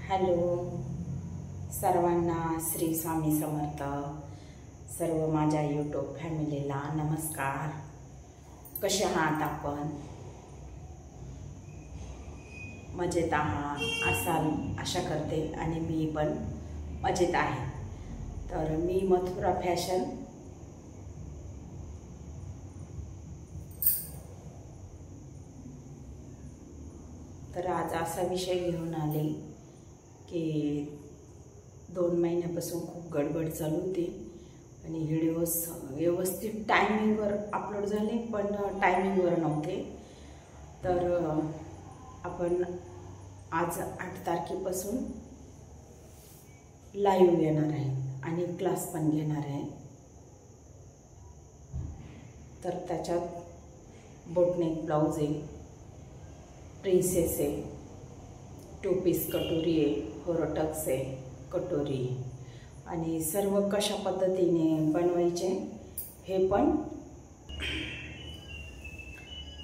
Hello सर्वांना श्री स्वामी समर्थ। सर्व माझ्या यूट्यूब फॅमिलीला नमस्कार। कसे आहात आपण? मजेत आहात असाल आशा करते आणि मी पण मजेत आहे। तर मी मथुरा फॅशन तर आज असा विषय घेऊन आले की 2 महिन्यापासून खूप गडबड चालू होती आणि व्हिडिओज व्यवस्थित टायमिंगवर अपलोड झाले पण टायमिंगवर नव्हते। तर आपण आज 8 तारखेपासून लाईव्ह येणार आहे आणि क्लास पण घेणार आहे। तर त्याच्यात बोटनेक ब्लाउज आहे, प्रिन्सेस आहे, 2 पीस कटोरी आहे, होरोटक्स आहे, कटोरी आणि सर्व कशा पद्धतीने बनवायचे हे पण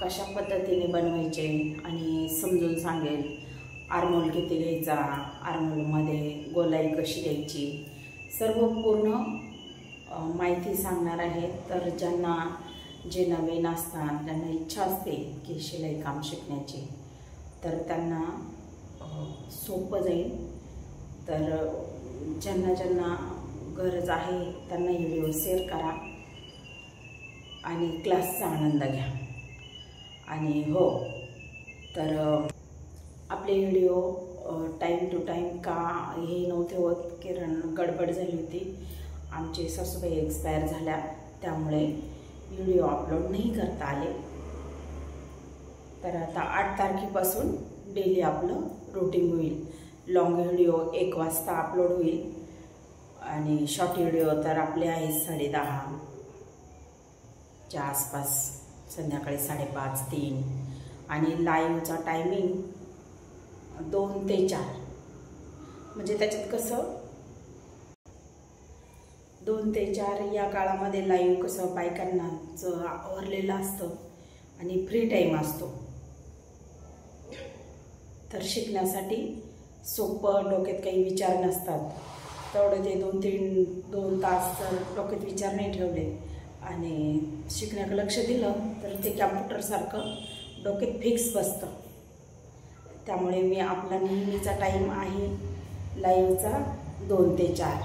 कशा पद्धतीने बनवायचे आणि समजून सांगेल। आर्मोल किती घ्यायचा, आर्मोलमध्ये गोलाई कशी द्यायची, सर्व पूर्ण माहिती सांगणार आहे। तर ज्यांना जे नवीन असतात, ज्यांना इच्छा असते की शिलाई काम शिकण्याची, तर त्यांना सोपं जाईल। तर ज्यांना गरज आहे त्यांना व्हिडिओ शेअर करा आणि क्लासचा आनंद घ्या। आणि हो, तर आपले व्हिडिओ टाईम टू टाईम का हे नव्हते होत, कारण गडबड झाली होती। आमचे सासूबाई एक्सपायर झाल्या, त्यामुळे व्हिडिओ अपलोड नाही करता आले। तर आता 8 तारखेपासून डेली आपलं रूटीन होईल। लॉंग व्हिडिओ 1 वाजता अपलोड होईल आणि शॉर्ट व्हिडिओ तर आपले आहेत 10:30 च्या आसपास, संध्याकाळी 5:30 3 आणि लाईव्हचा टायमिंग 2 ते 4। म्हणजे त्याच्यात कसं 2 ते 4 या काळामध्ये लाईव्ह कसं बायकांनाच आवरलेलं असतं आणि फ्री टाईम असतो। तर शिकण्यासाठी सोपं, डोक्यात काही विचार नसतात, तेवढं ते 2 तास जर डोक्यात विचार नाही ठेवले आणि शिकण्याकडे लक्ष दिलं तर ते कॅम्प्युटरसारखं डोक्यात फिक्स बसतं। त्यामुळे मी आपला नेहमीचा टाईम आहे लाईव्हचा 2 ते 4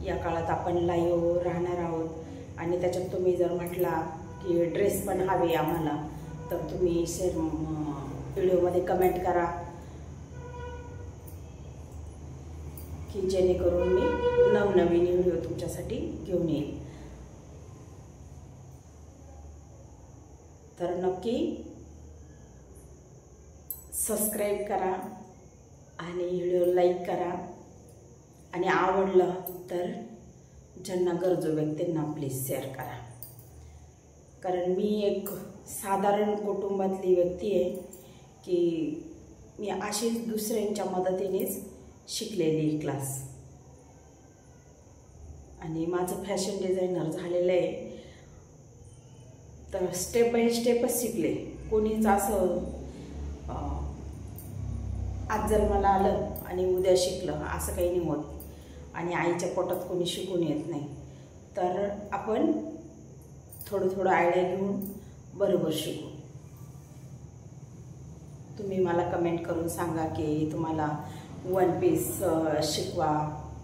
या काळात आपण लाईव्ह राहणार आहोत। आणि त्याच्यात तुम्ही जर म्हटला की ड्रेस पण हवे आम्हाला, तर तुम्ही व्हिडिओमध्ये कमेंट करा की जेणेकरून मी नवनवीन व्हिडिओ तुमच्यासाठी घेऊन येईल। तर नक्की सबस्क्राईब करा आणि व्हिडिओ लाईक करा आणि आवडलं तर ज्यांना गरजू व्यक्तींना प्लीज शेअर करा। कारण मी एक साधारण कुटुंबातली व्यक्ती आहे की मी अशीच दुसऱ्यांच्या मदतीनेच शिकलेली क्लास आणि माझं फॅशन डिझायनर झालेलं आहे। तर स्टेप बाय स्टेपच शिकले। कोणीच असं आज जर मला आलं आणि उद्या शिकलं असं काही नाही होत आणि आईच्या पोटात कोणी शिकून येत नाही। तर आपण थोडं आयडिया घेऊन बरोबर शिकू। तुम्ही मला कमेंट करून सांगा की तुम्हाला 1 पीस शिकवा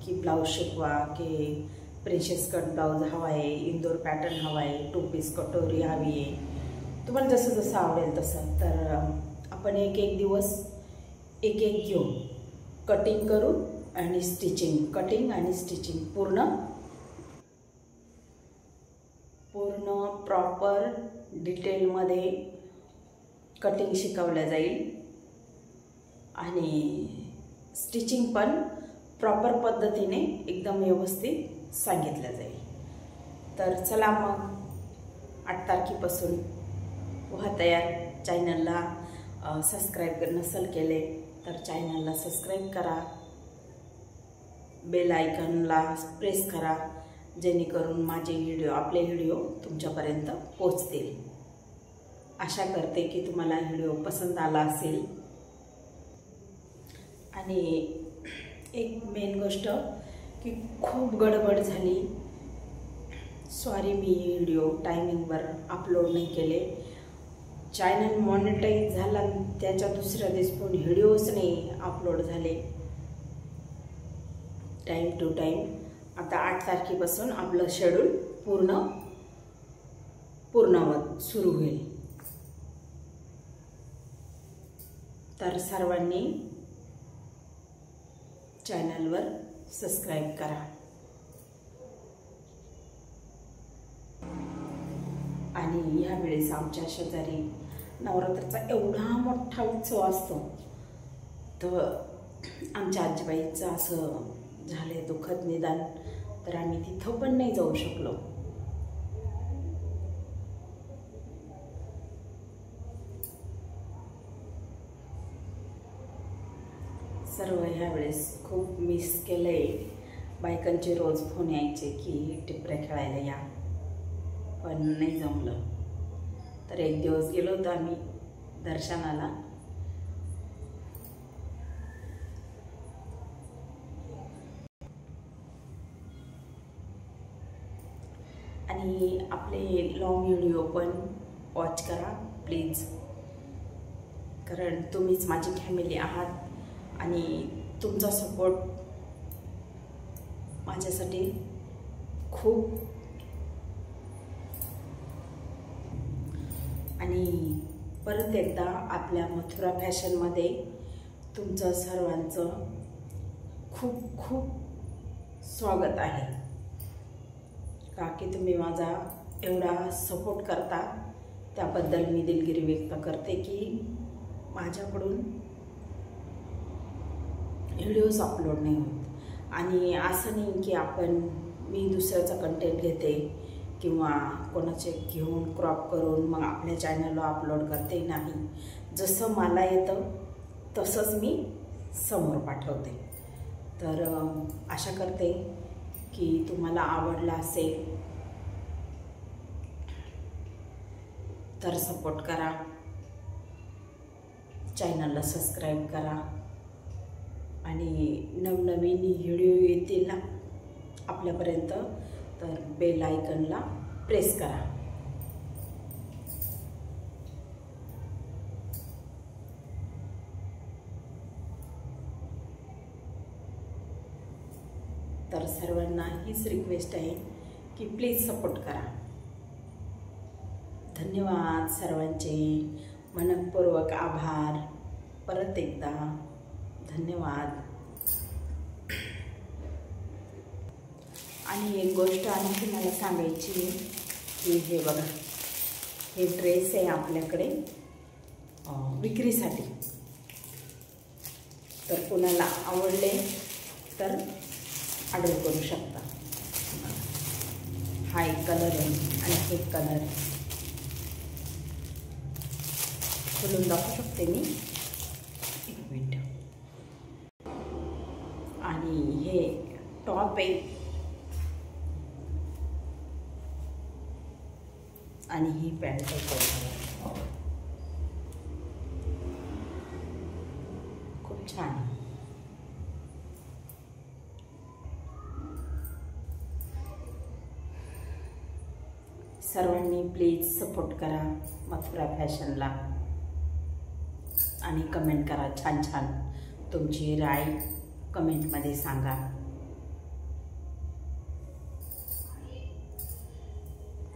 की ब्लाऊज शिकवा की प्रिन्सेस कट ब्लाऊज हवा आहे, इंदोर पॅटर्न हवा आहे, 2 पीस कटोरी हवी आहे, तुम्हाला जसं आवडेल तसं। तर आपण एक दिवस एक घेऊ, कटिंग करू आणि स्टिचिंग, कटिंग आणि स्टिचिंग पूर्ण प्रॉपर डिटेलमध्ये कटिंग शिकवलं जाईल आणि स्टिचिंग पण प्रॉपर पद्धतीने एकदम व्यवस्थित सांगितलं जाईल। तर चला मग 8 तारखेपासून व्हा तयार। चॅनलला सबस्क्राईब नसेल केले तर चॅनलला सबस्क्राईब करा, बेल आयकॉनला प्रेस करा, जेणेकरून माझे व्हिडिओ, आपले व्हिडिओ तुमच्यापर्यंत पोहोचतील। आशा करते की तुम्हाला व्हिडिओ पसंत आला असेल। आणि एक मेन गोष्ट की खूप गडबड झाली. सॉरी, मी व्हिडिओ टायमिंगवर अपलोड नाही केले. चॅनल मॉनिटाईज झाला, त्याच्या दुसऱ्या दिवशी पण व्हिडिओज नाही अपलोड झाले टाईम टू टाईम. आता 8 तारखेपासून आपलं शेड्यूल पूर्णवत सुरू होईल. तर सर्वांनी चॅनलवर सबस्क्राईब करा. आणि यावेळेस आमच्या शेजारी नवरात्राचा एवढा मोठा उत्सव असतो. तर आमच्या आजीबाईचं असं झालंय दुःखद निदान, तर आम्ही तिथं पण नाही जाऊ शकलो. सर्व ह्यावेळेस खूप मिस केलंय. बायकांचे रोज फोन यायचे की टिपऱ्या खेळायला या, पण नाही जमलं. तर एक दिवस गेलो होतो आम्ही दर्शनाला. आणि आपले लॉंग व्हिडिओ पण वॉच करा प्लीज, कारण तुम्हीच माझी फॅमिली आहात आणि तुमचा सपोर्ट माझ्यासाठी खूप. आणि परत एकदा आपल्या मथुरा फॅशनमध्ये तुमचं सर्वांचं खूप खूप स्वागत आहे. का की तुम्ही माझा एवढा सपोर्ट करता, त्याबद्दल मी दिलगिरी व्यक्त करते. की माझ्याकडून व्हिडिओज अपलोड नाही होत. आणि असं नाही की मी दुसऱ्याचा कंटेंट घेते किंवा कोणाचे घेऊन क्रॉप करून मग आपल्या चॅनलला अपलोड करते. नाही, जसं मला येतं तसंच मी समोर पाठवते. तर आशा करते की तुम्हाला आवडला असेल तर सपोर्ट करा, चॅनलला सबस्क्राईब करा आणि नवनवीन व्हिडिओ येतील ना आपल्यापर्यंत तर बेल आयकनला प्रेस करा. तर सर्वांना हीच रिक्वेस्ट आहे की प्लीज सपोर्ट करा. धन्यवाद सर्वांचे, मनपूर्वक आभार. परत एकदा धन्यवाद. आणि एक गोष्ट आणखी मला सांगायची की हे बघा, हे ड्रेस आहे आपल्याकडे विक्रीसाठी. तर कोणाला आवडले तर ऑर्डर करू शकता. हा एक कलर आहे आणि एक कलर खोलून दाखवू शकते मी, एक मिनिट. आणि हे टॉप आहे आणि ही पॅन्ट आहे. खूप छान. सर्वांनी प्लीज सपोर्ट करा मथुरा फॅशनला आणि कमेंट करा. छान छान तुमची राय कमेंटमध्ये सांगा.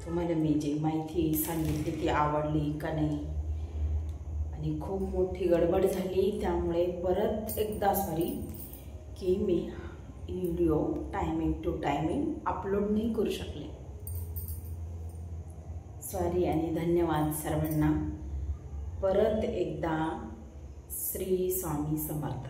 तुम्हाला मी जी माहिती सांगितली ती आवडली का नाही. आणि खूप मोठी गडबड झाली, त्यामुळे परत एकदा सॉरी की मी video timing to timing upload नाही करू शकले. सॉरी आणि धन्यवाद सर्वांना. परत एकदा श्री स्वामी समर्थ.